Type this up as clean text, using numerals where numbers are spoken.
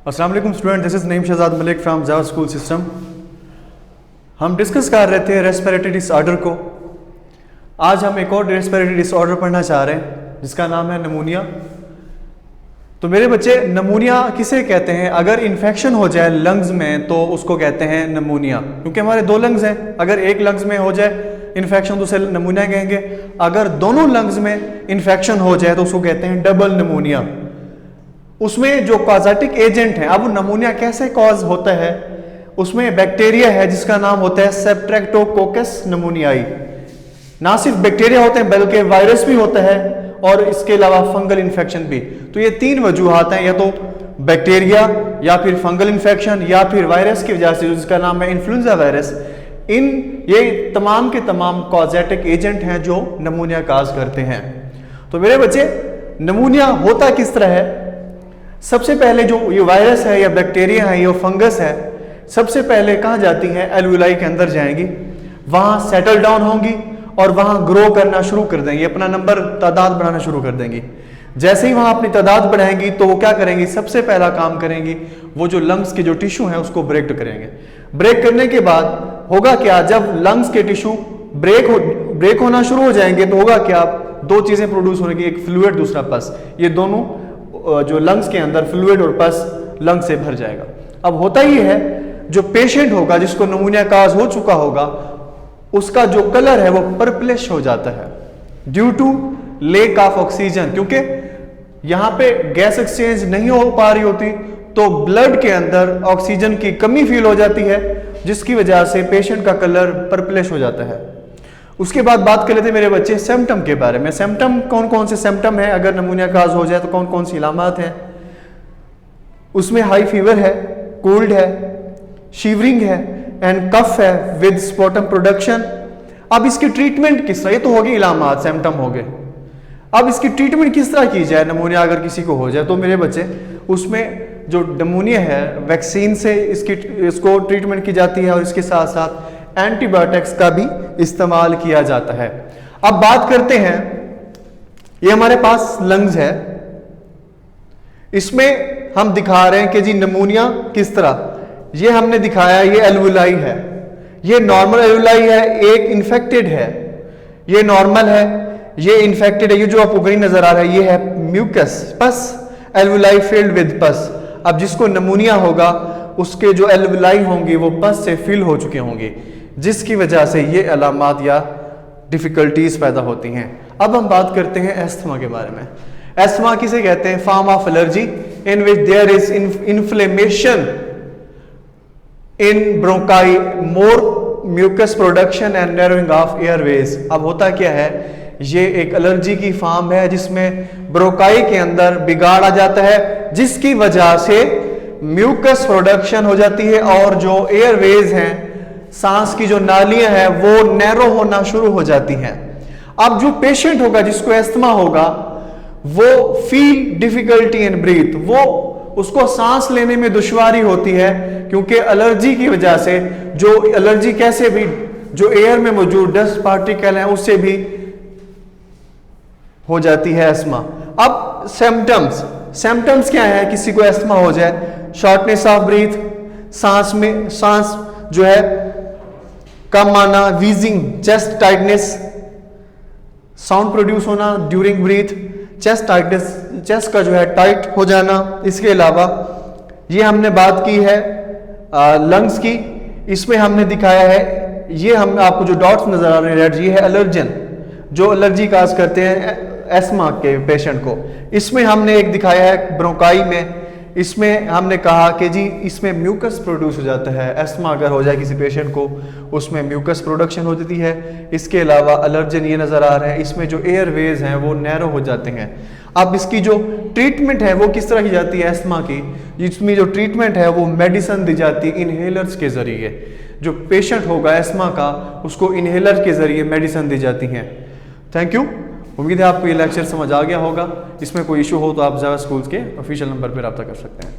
अस्सलाम वालेकुम student, this is Naeem Shahzad Malik from Java school system. हम डिस्कस कर रहे थे रेस्पिरेटरी डिसऑर्डर को। आज हम एक और रेस्पिरेटरी डिसऑर्डर पढ़ना चाह रहे हैं जिसका नाम है नमूनिया। तो मेरे बच्चे, नमूनिया किसे कहते हैं? अगर इन्फेक्शन हो जाए लंग्स में तो उसको कहते हैं नमूनिया, क्योंकि हमारे दो लंग्स हैं। अगर एक लंग्स में हो जाए इन्फेक्शन तो उसे नमूनिया कहेंगे। अगर दोनों लंग्स में इन्फेक्शन हो जाए तो उसको कहते हैं डबल नमूनिया। उसमें जो कॉजेटिक एजेंट है, अब नमूनिया कैसे कॉज होता है, उसमें बैक्टीरिया है जिसका नाम होता है स्ट्रेप्टोकोकस नमूनियाई। ना सिर्फ बैक्टीरिया होते हैं बल्कि वायरस भी होता है और इसके अलावा फंगल इन्फेक्शन भी। तो ये तीन वजूहात हैं, या तो बैक्टीरिया या फिर फंगल इन्फेक्शन या फिर वायरस की वजह से, जिसका नाम है इन्फ्लुएंजा वायरस। ये तमाम के तमाम कॉजेटिक एजेंट हैं जो नमूनिया काज करते हैं। तो मेरे बच्चे, नमूनिया होता किस तरह है? सबसे पहले जो ये वायरस है या बैक्टीरिया है या फंगस है, सबसे पहले कहाँ जाती हैं? एल्वुलाई के अंदर जाएंगी, वहां सेटल डाउन होंगी और वहां ग्रो करना शुरू कर देंगी, अपना नंबर तादाद बढ़ाना शुरू कर देंगी। जैसे ही वहां अपनी तादाद बढ़ाएंगी तो वो क्या करेंगी? सबसे पहला काम करेंगी, वो जो लंग्स के जो टिश्यू हैं उसको ब्रेक करेंगे। ब्रेक करने के बाद होगा क्या? जब लंग्स के टिश्यू ब्रेक होना शुरू हो जाएंगे तो होगा क्या? दो चीजें प्रोड्यूस होंगी, एक फ्लूइड, दूसरा पस। ये दोनों जो लंग्स के अंदर फ्लूइड और पस लंग्स से भर जाएगा। अब होता ही है, जो पेशेंट होगा जिसको नमूनिया काज हो चुका होगा, उसका जो कलर है वो पर्पलिश हो जाता है due to lack of oxygen, क्योंकि यहां पे गैस एक्सचेंज नहीं हो पा रही होती तो ब्लड के अंदर ऑक्सीजन की कमी फील हो जाती है, जिसकी वजह से पेशेंट का कलर पर्पलिश हो जाता है। उसके बाद बात कर लेते हैं मेरे बच्चे सिम्टम के बारे में। सिम्टम कौन कौन से सिम्टम है अगर नमूनिया काज हो जाए तो कौन कौन सी इलामात हैं? उसमें हाई फीवर है, कोल्ड है, शीवरिंग है एंड कफ है विद स्पोटम प्रोडक्शन। अब इसकी ट्रीटमेंट किस तरह? ये तो होगी इलामात, सिम्टम हो गए। अब इसकी ट्रीटमेंट किस तरह की जाए नमूनिया अगर किसी को हो जाए? तो मेरे बच्चे, उसमें जो नमूनिया है वैक्सीन से इसको ट्रीटमेंट की जाती है और इसके साथ साथ एंटीबायोटिक्स का भी इस्तेमाल किया जाता है। अब बात करते हैं, ये हमारे पास लंग्स है, इसमें हम दिखा रहे हैं कि जी नमूनिया किस तरह। ये हमने दिखाया, ये एल्वुलाई है, ये नॉर्मल एल्वुलाई है, एक इन्फेक्टेड है, ये नॉर्मल है, ये इन्फेक्टेड है। ये जो आपको ग्रीन नजर आ रहा है ये है म्यूकस, पस, एल्वुलाई फिल्ड विद पस। अब जिसको नमूनिया होगा उसके जो एल्वुलाई होंगी वो पस से फिल हो चुके होंगे, जिसकी वजह से ये अलामात या डिफिकल्टीज पैदा होती हैं। अब हम बात करते हैं एस्थमा के बारे में। एस्थमा किसे कहते हैं? Form of allergy in which there is inflammation in bronchi, more mucus production and narrowing of airways. अब होता क्या है? ये एक एलर्जी की फॉर्म है जिसमें ब्रोंकाई के अंदर बिगाड़ आ जाता है, जिसकी वजह से म्यूकस प्रोडक्शन हो जाती है और जो एयरवेज हैं, सांस की जो नालियां हैं, वो नैरो होना शुरू हो जाती हैं। अब जो पेशेंट होगा जिसको एस्थमा होगा वो फील डिफिकल्टी इन ब्रीथ, वो उसको सांस लेने में दुश्वारी होती है, क्योंकि एलर्जी की वजह से जो एलर्जी कैसे भी जो एयर में मौजूद डस्ट पार्टिकल हैं उससे भी हो जाती है एस्थमा। अब सिम्टम्स क्या है किसी को एस्थमा हो जाए? शॉर्टनेस ऑफ ब्रीथ, सांस जो है कम आना, wheezing, chest tightness, sound produce होना during breath, chest tightness, chest का जो है टाइट हो जाना। इसके अलावा ये हमने बात की है लंग्स की, इसमें हमने दिखाया है, ये हम आपको जो डॉट्स नजर आ रहे हैं रेड, ये है एलर्जन जो एलर्जी काज करते हैं एस्थमा के पेशेंट को। इसमें हमने एक दिखाया है ब्रोंकाई में, इसमें हमने कहा कि जी इसमें म्यूकस प्रोड्यूस हो जाता है। एस्थमा अगर हो जाए किसी पेशेंट को उसमें म्यूकस प्रोडक्शन हो जाती है। इसके अलावा एलर्जन ये नज़र आ रहा है, इसमें जो एयरवेज हैं वो नैरो हो जाते हैं। अब इसकी जो ट्रीटमेंट है वो किस तरह की जाती है एस्थमा की? इसमें जो ट्रीटमेंट है वो मेडिसिन दी जाती है इनहेलर्स के ज़रिए। जो पेशेंट होगा एस्थमा का उसको इनहेलर के ज़रिए मेडिसिन दी जाती हैं। Thank you. उम्मीद है आपको ये लेक्चर समझ आ गया होगा। इसमें कोई इशू हो तो आप जावा स्कूल्स के ऑफिशियल नंबर पर रब्ता कर सकते हैं।